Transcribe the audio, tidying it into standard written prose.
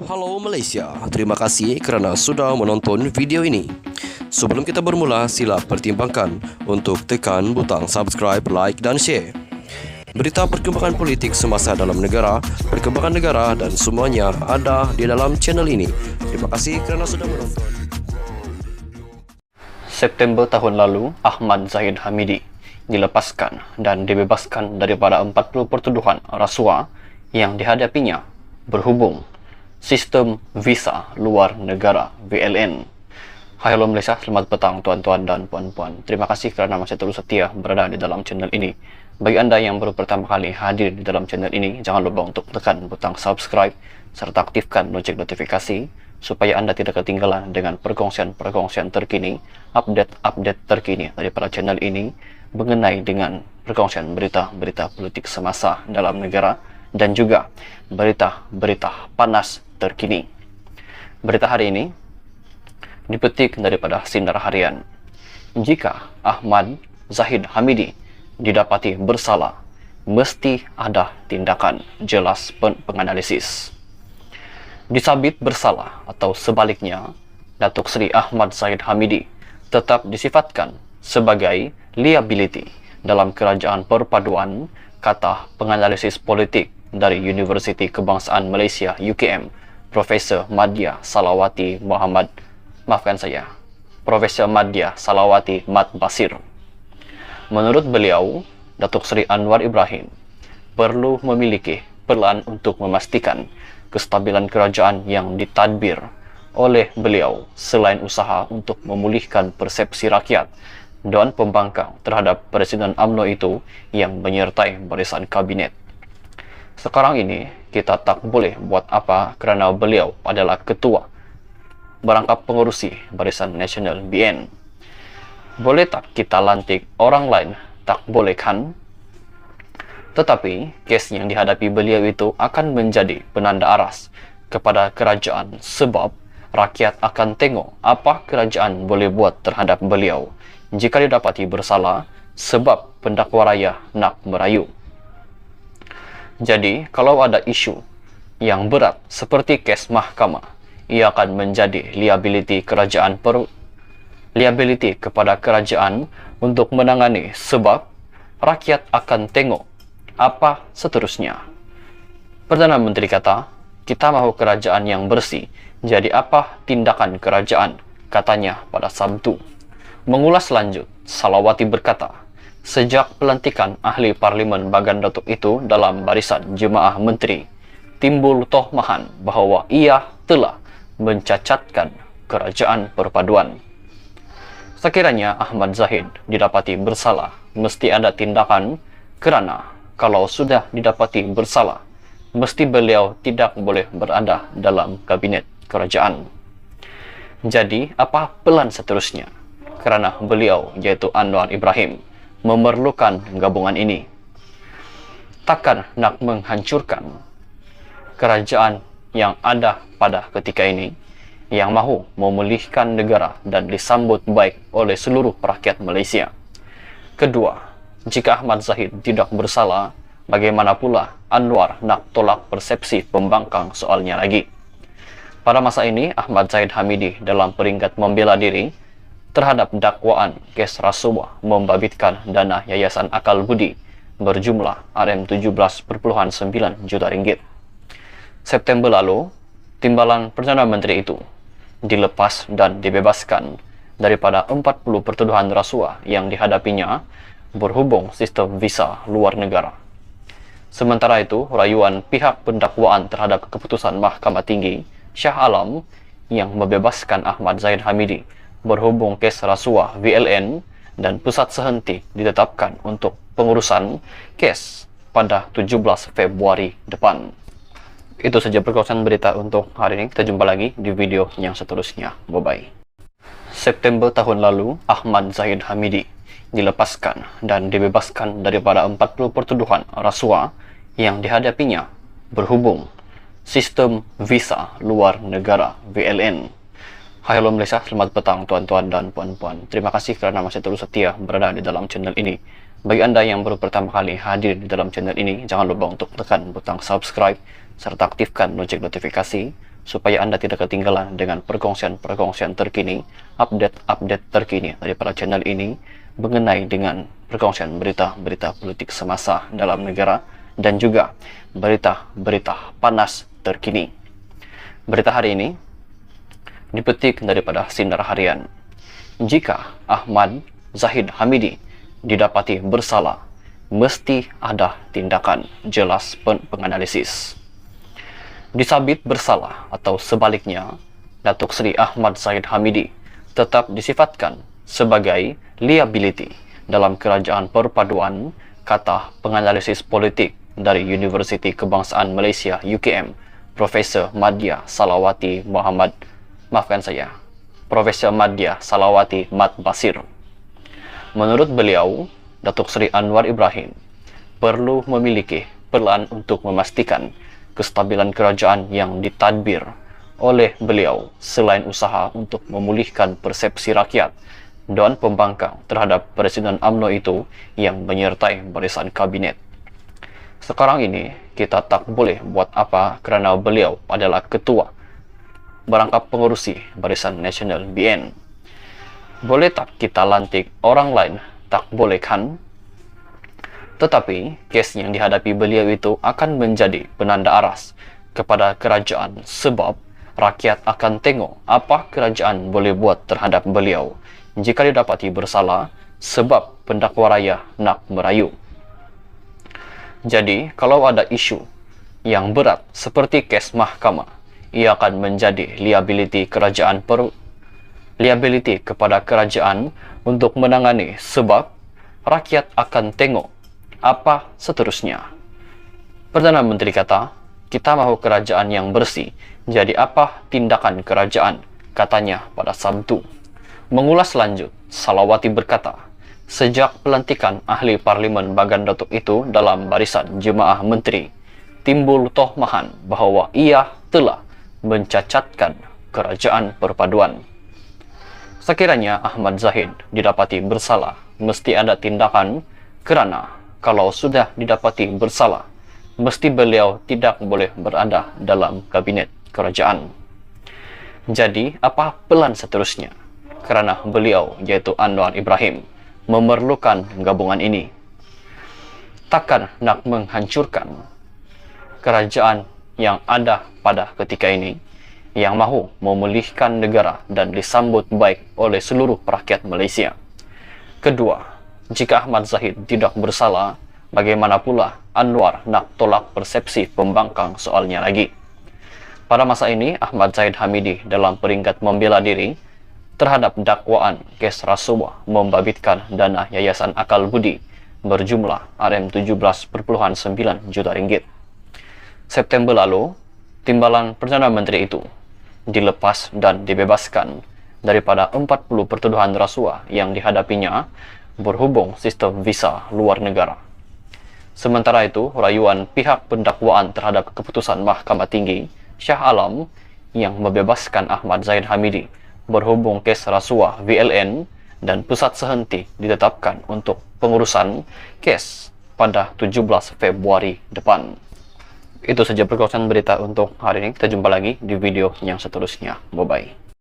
Halo Malaysia, terima kasih kerana sudah menonton video ini. Sebelum kita bermula, sila pertimbangkan untuk tekan butang subscribe, like dan share. Berita perkembangan politik semasa dalam negara, perkembangan negara dan semuanya ada di dalam channel ini. Terima kasih kerana sudah menonton. September tahun lalu, Ahmad Zahid Hamidi dilepaskan dan dibebaskan daripada 40 pertuduhan rasuah yang dihadapinya berhubung sistem visa luar negara VLN. Hai hello Malaysia, selamat petang tuan-tuan dan puan-puan. Terima kasih kerana masih terus setia berada di dalam channel ini. Bagi anda yang baru pertama kali hadir di dalam channel ini, jangan lupa untuk tekan butang subscribe serta aktifkan lonceng notifikasi supaya anda tidak ketinggalan dengan perkongsian-perkongsian terkini, update-update terkini daripada channel ini mengenai dengan perkongsian berita-berita politik semasa dalam negara dan juga berita-berita panas terkini. Berita hari ini dipetik daripada Sinar Harian. Jika Ahmad Zahid Hamidi didapati bersalah, mesti ada tindakan, jelas penganalisis. Disabit bersalah atau sebaliknya, Datuk Seri Ahmad Zahid Hamidi tetap disifatkan sebagai liability dalam kerajaan perpaduan, kata penganalisis politik dari Universiti Kebangsaan Malaysia UKM, Profesor Madya Salawati Profesor Madya Salawati Mat Basir. Menurut beliau, Datuk Seri Anwar Ibrahim perlu memiliki peran untuk memastikan kestabilan kerajaan yang ditadbir oleh beliau selain usaha untuk memulihkan persepsi rakyat dan pembangkang terhadap Presiden UMNO itu yang menyertai barisan kabinet. Sekarang ini, kita tak boleh buat apa kerana beliau adalah ketua berangkap pengurusi Barisan Nasional BN. Boleh tak kita lantik orang lain? Tak boleh kan? Tetapi, kes yang dihadapi beliau itu akan menjadi penanda aras kepada kerajaan sebab rakyat akan tengok apa kerajaan boleh buat terhadap beliau jika didapati bersalah sebab pendakwa raya nak merayu. Jadi, kalau ada isu yang berat seperti kes mahkamah, ia akan menjadi liability kepada kerajaan untuk menangani sebab rakyat akan tengok apa seterusnya. Perdana Menteri kata, kita mahu kerajaan yang bersih, jadi apa tindakan kerajaan, katanya pada Sabtu. Mengulas lanjut, Salawati berkata, sejak pelantikan ahli Parlimen Bagan Datuk itu dalam barisan Jemaah Menteri, timbul tohmahan bahawa ia telah mencacatkan kerajaan perpaduan. Sekiranya Ahmad Zahid didapati bersalah, mesti ada tindakan kerana kalau sudah didapati bersalah, mesti beliau tidak boleh berada dalam kabinet kerajaan. Jadi, apa pelan seterusnya? Kerana beliau, iaitu Anwar Ibrahim, memerlukan gabungan ini. Takkan nak menghancurkan kerajaan yang ada pada ketika ini, yang mahu memulihkan negara dan disambut baik oleh seluruh rakyat Malaysia. Kedua, jika Ahmad Zahid tidak bersalah, bagaimana pula Anwar nak tolak persepsi pembangkang soalnya lagi? Pada masa ini, Ahmad Zahid Hamidi dalam peringkat membela diri terhadap dakwaan kes rasuah membabitkan dana Yayasan Akal Budi berjumlah RM17.9 juta ringgit. September lalu, timbalan Perdana Menteri itu dilepas dan dibebaskan daripada 40 pertuduhan rasuah yang dihadapinya berhubung sistem visa luar negara. Sementara itu, rayuan pihak pendakwaan terhadap keputusan Mahkamah Tinggi Shah Alam yang membebaskan Ahmad Zahid Hamidi berhubung kes rasuah VLN dan pusat sehenti ditetapkan untuk pengurusan kes pada 17 Februari depan. Itu saja perkongsian berita untuk hari ini. Kita jumpa lagi di video yang seterusnya. Bye-bye. September tahun lalu, Ahmad Zahid Hamidi dilepaskan dan dibebaskan daripada 40 pertuduhan rasuah yang dihadapinya berhubung sistem visa luar negara VLN. Hai hello Malaysia, selamat petang tuan-tuan dan puan-puan. Terima kasih kerana masih terus setia berada di dalam channel ini. Bagi anda yang baru pertama kali hadir di dalam channel ini, jangan lupa untuk tekan butang subscribe serta aktifkan lonceng notifikasi supaya Anda tidak ketinggalan dengan perkongsian-perkongsian terkini, update-update terkini daripada channel ini mengenai dengan perkongsian berita-berita politik semasa dalam negara dan juga berita-berita panas terkini. Berita hari ini dipetik daripada Sinar Harian. Jika Ahmad Zahid Hamidi didapati bersalah, mesti ada tindakan, jelas penganalisis. Disabit bersalah atau sebaliknya, Datuk Seri Ahmad Zahid Hamidi tetap disifatkan sebagai liability dalam kerajaan perpaduan, kata penganalisis politik dari Universiti Kebangsaan Malaysia UKM, Profesor Madya Salawati Profesor Madya Salawati Mat Basir. Menurut beliau, Datuk Seri Anwar Ibrahim perlu memiliki peran untuk memastikan kestabilan kerajaan yang ditadbir oleh beliau selain usaha untuk memulihkan persepsi rakyat dan pembangkang terhadap Presiden UMNO itu yang menyertai barisan kabinet. Sekarang ini kita tak boleh buat apa kerana beliau adalah ketua berangkap pengurusi Barisan Nasional BN. Boleh tak kita lantik orang lain? Tak boleh kan? Tetapi, kes yang dihadapi beliau itu akan menjadi penanda aras kepada kerajaan sebab rakyat akan tengok apa kerajaan boleh buat terhadap beliau jika didapati bersalah sebab pendakwa raya nak merayu. Jadi, kalau ada isu yang berat seperti kes mahkamah, ia akan menjadi liability kepada kerajaan untuk menangani sebab rakyat akan tengok apa seterusnya. Perdana Menteri kata, kita mahu kerajaan yang bersih. Jadi apa tindakan kerajaan? Katanya pada Sabtu. Mengulas lanjut, Salawati berkata, sejak pelantikan ahli Parlimen Bagan Datuk itu dalam barisan Jemaah Menteri, timbul tohmahan bahawa ia telah mencacatkan kerajaan perpaduan. Sekiranya Ahmad Zahid didapati bersalah, mesti ada tindakan kerana kalau sudah didapati bersalah, mesti beliau tidak boleh berada dalam kabinet kerajaan. Jadi, apa pelan seterusnya? Kerana beliau, yaitu Anwar Ibrahim, memerlukan gabungan ini. Takkan nak menghancurkan kerajaan yang ada pada ketika ini, yang mahu memulihkan negara dan disambut baik oleh seluruh rakyat Malaysia. Kedua, jika Ahmad Zahid tidak bersalah, bagaimana pula Anwar nak tolak persepsi pembangkang soalnya lagi? Pada masa ini, Ahmad Zahid Hamidi dalam peringkat membela diri terhadap dakwaan kes rasuah membabitkan dana Yayasan Akal Budi berjumlah RM17.9 juta ringgit. September lalu, timbalan Perdana Menteri itu dilepas dan dibebaskan daripada 40 pertuduhan rasuah yang dihadapinya berhubung sistem visa luar negara. Sementara itu, rayuan pihak pendakwaan terhadap keputusan Mahkamah Tinggi Shah Alam yang membebaskan Ahmad Zahid Hamidi berhubung kes rasuah VLN dan pusat sehenti ditetapkan untuk pengurusan kes pada 17 Februari depan. Itu saja perkongsian berita untuk hari ini. Kita jumpa lagi di video yang seterusnya. Bye-bye.